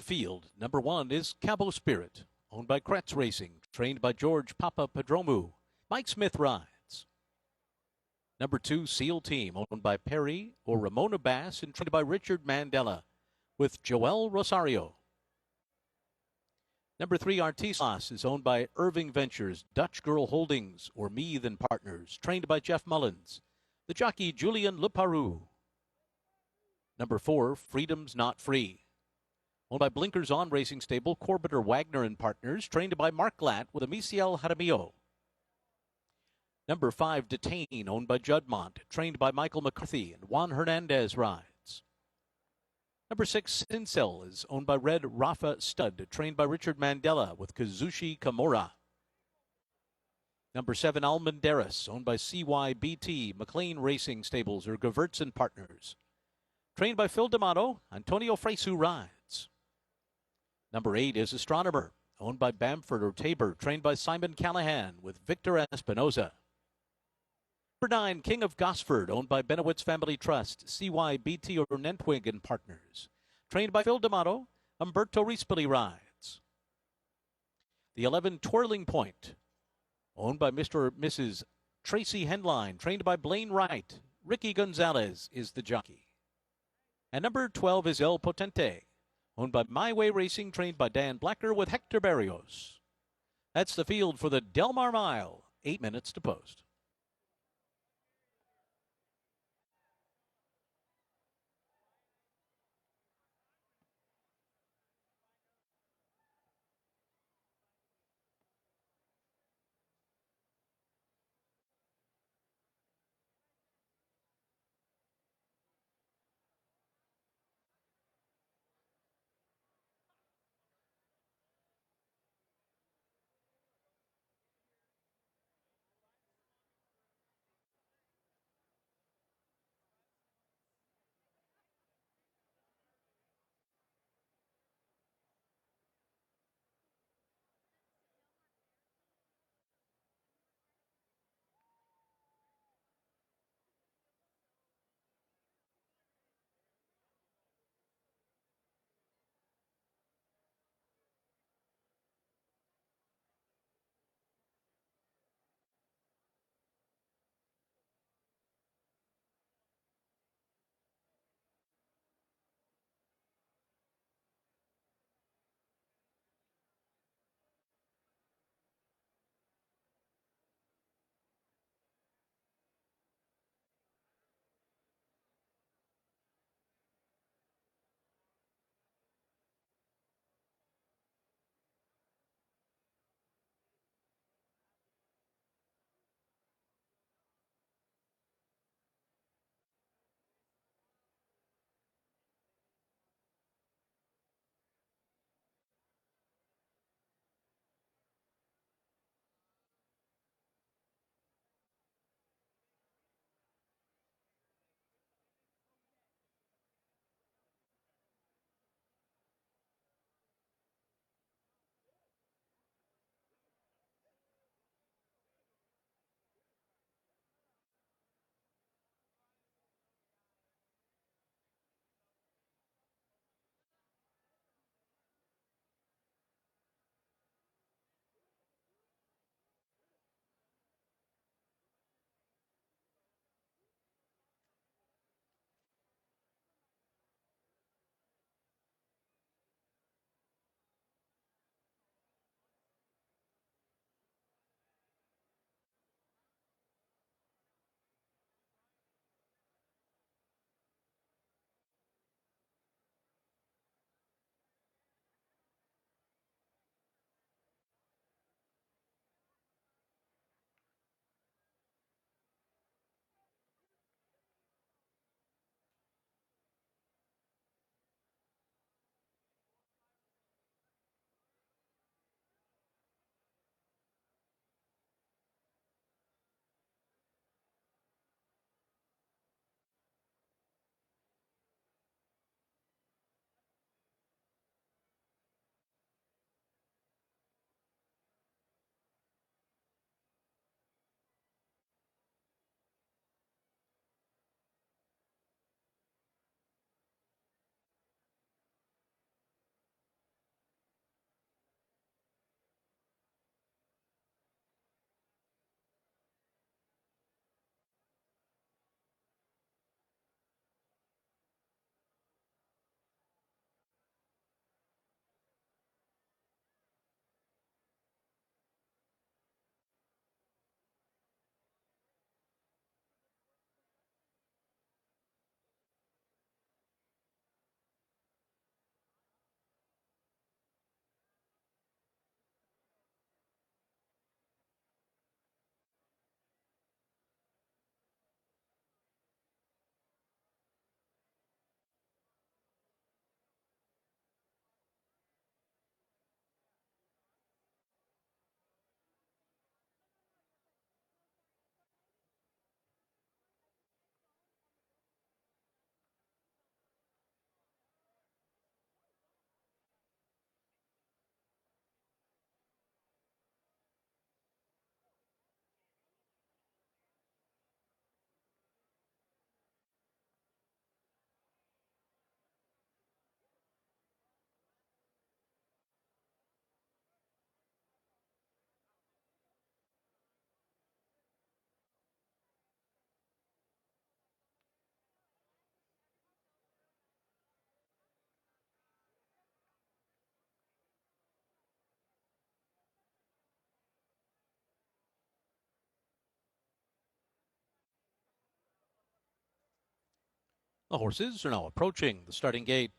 field. Number 1 is Cabo Spirit, owned by Kretz Racing, trained by George Papa Padromu. Mike Smith rides. Number 2, Seal Team, owned by Perry or Ramona Bass and trained by Richard Mandela, with Joel Rosario. Number 3, Artisas, is owned by Irving Ventures, Dutch Girl Holdings, or Meath and Partners, trained by Jeff Mullins. The jockey Julian Leparoux. Number 4, Freedom's Not Free, owned by Blinkers On Racing Stable, Corbett Wagner and Partners, trained by Mark Glatt with Amicia Jaramillo. Number 5, Detain, owned by Juddmonte, trained by Michael McCarthy, and Juan Hernandez rides. Number 6, Sincel, is owned by Red Rafa Stud, trained by Richard Mandela with Kazushi Kimura. Number 7, Almendaris, owned by CYBT, McLean Racing Stables, or Gewurz and Partners, trained by Phil D'Amato. Antonio Fresu rides. Number 8 is Astronomer, owned by Bamford or Tabor, trained by Simon Callahan with Victor Espinoza. Number 9, King of Gosford, owned by Benowitz Family Trust, CYBT or Nentwig and Partners, trained by Phil D'Amato. Umberto Rispoli rides. The 11, Twirling Point, owned by Mr. or Mrs. Tracy Henline, trained by Blaine Wright. Ricky Gonzalez is the jockey. And number 12 is El Potente, owned by My Way Racing, trained by Dan Blacker with Hector Barrios. That's the field for the Del Mar Mile. 8 minutes to post. The horses are now approaching the starting gate.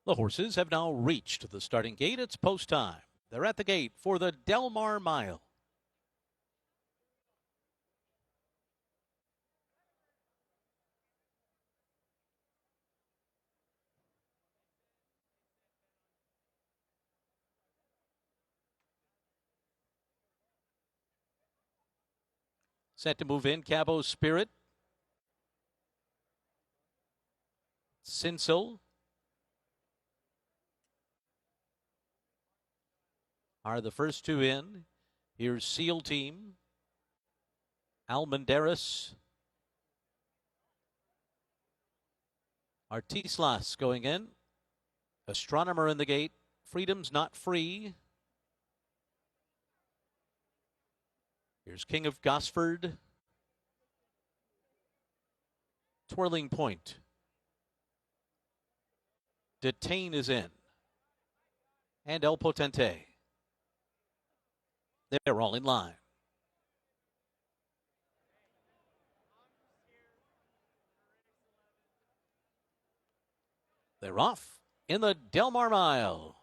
The horses have now reached the starting gate. It's post time. They're at the gate for the Del Mar Mile. Set to move in, Cabo Spirit. Sinsel are the first two in. Here's Seal Team. Almendaris. Artislas going in. Astronomer in the gate. Freedom's Not Free. Here's King of Gosford. Twirling Point. Detain is in. And El Potente. They're all in line. They're off in the Del Mar Mile.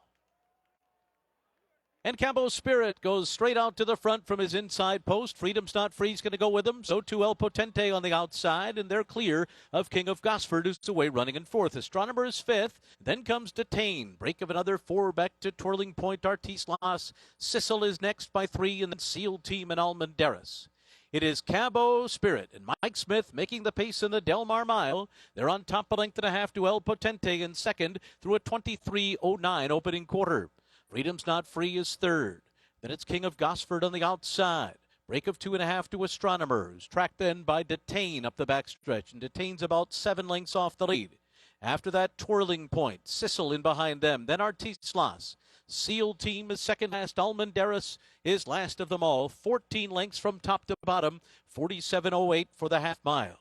And Cabo Spirit goes straight out to the front from his inside post. Freedom's Not Free's going to go with him. So too El Potente on the outside, and they're clear of King of Gosford, who's away running in fourth. Astronomer is fifth. Then comes Detain. Break of another four back to Twirling Point. Artislas. Sissel is next by three, and then Seal Team and Almendaris. It is Cabo Spirit and Mike Smith making the pace in the Del Mar Mile. They're on top a length and a half to El Potente in second through a 23:09 opening quarter. Freedom's Not Free is third. Then it's King of Gosford on the outside. Break of 2.5 to Astronomers. Tracked then by Detain up the backstretch. And Detain's about 7 lengths off the lead. After that, Twirling Point. Sissel in behind them. Then Artislas. Seal Team is second last. Almendaris is last of them all. 14 lengths from top to bottom. 47:08 for the half mile.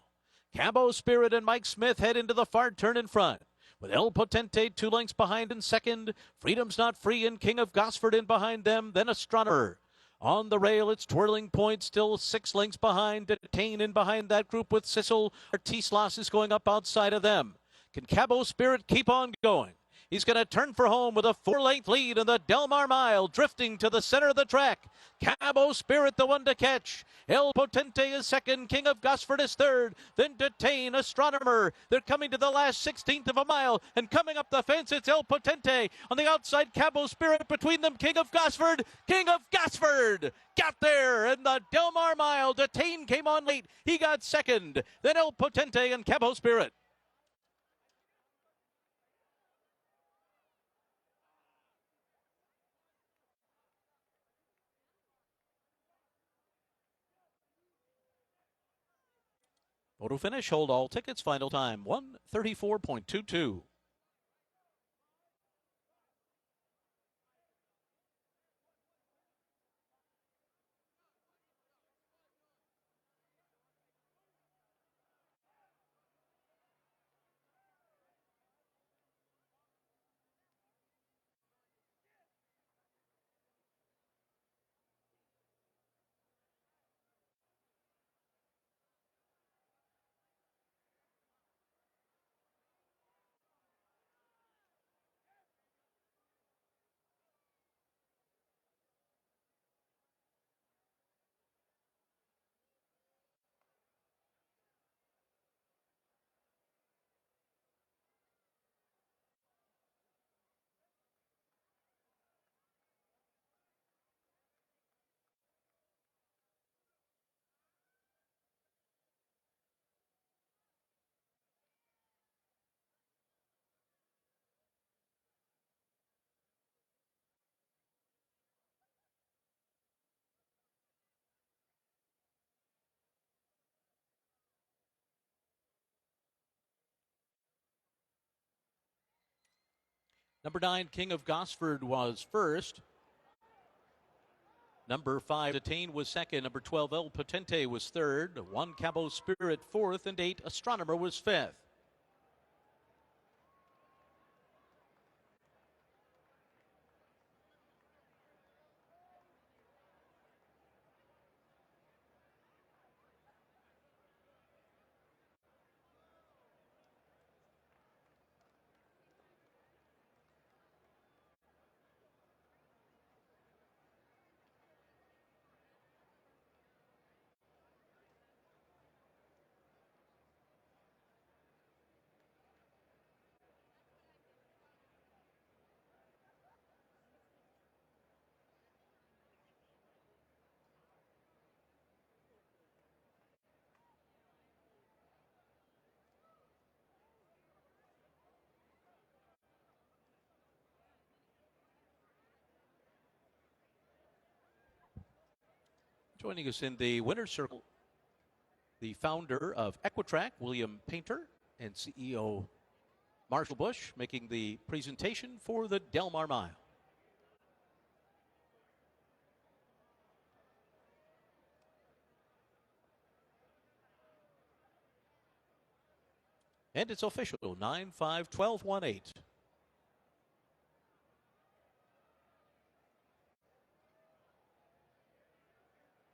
Cabo Spirit and Mike Smith head into the far turn in front. With El Potente 2 lengths behind in second. Freedom's Not Free and King of Gosford in behind them. Then Astronomer. On the rail, it's Twirling Point, still 6 lengths behind. Detain in behind that group with Sissel. Artislas is going up outside of them. Can Cabo Spirit keep on going? He's going to turn for home with a 4-length lead in the Del Mar Mile, drifting to the center of the track. Cabo Spirit, the one to catch. El Potente is second. King of Gosford is third. Then Detain, Astronomer. They're coming to the last 16th of a mile. And coming up the fence, it's El Potente. On the outside, Cabo Spirit. Between them, King of Gosford. King of Gosford got there in the Del Mar Mile. Detain came on late. He got second. Then El Potente and Cabo Spirit. Photo finish, hold all tickets, final time 1:34.22. Number 9, King of Gosford was first. Number 5, Detain was second. Number 12, El Potente was third. 1, Cabo Spirit fourth. And 8, Astronomer was fifth. Joining us in the winner's circle, the founder of Equitrack, William Painter, and CEO Marshall Bush, making the presentation for the Del Mar Mile. And it's official, 9-5-12-1-8.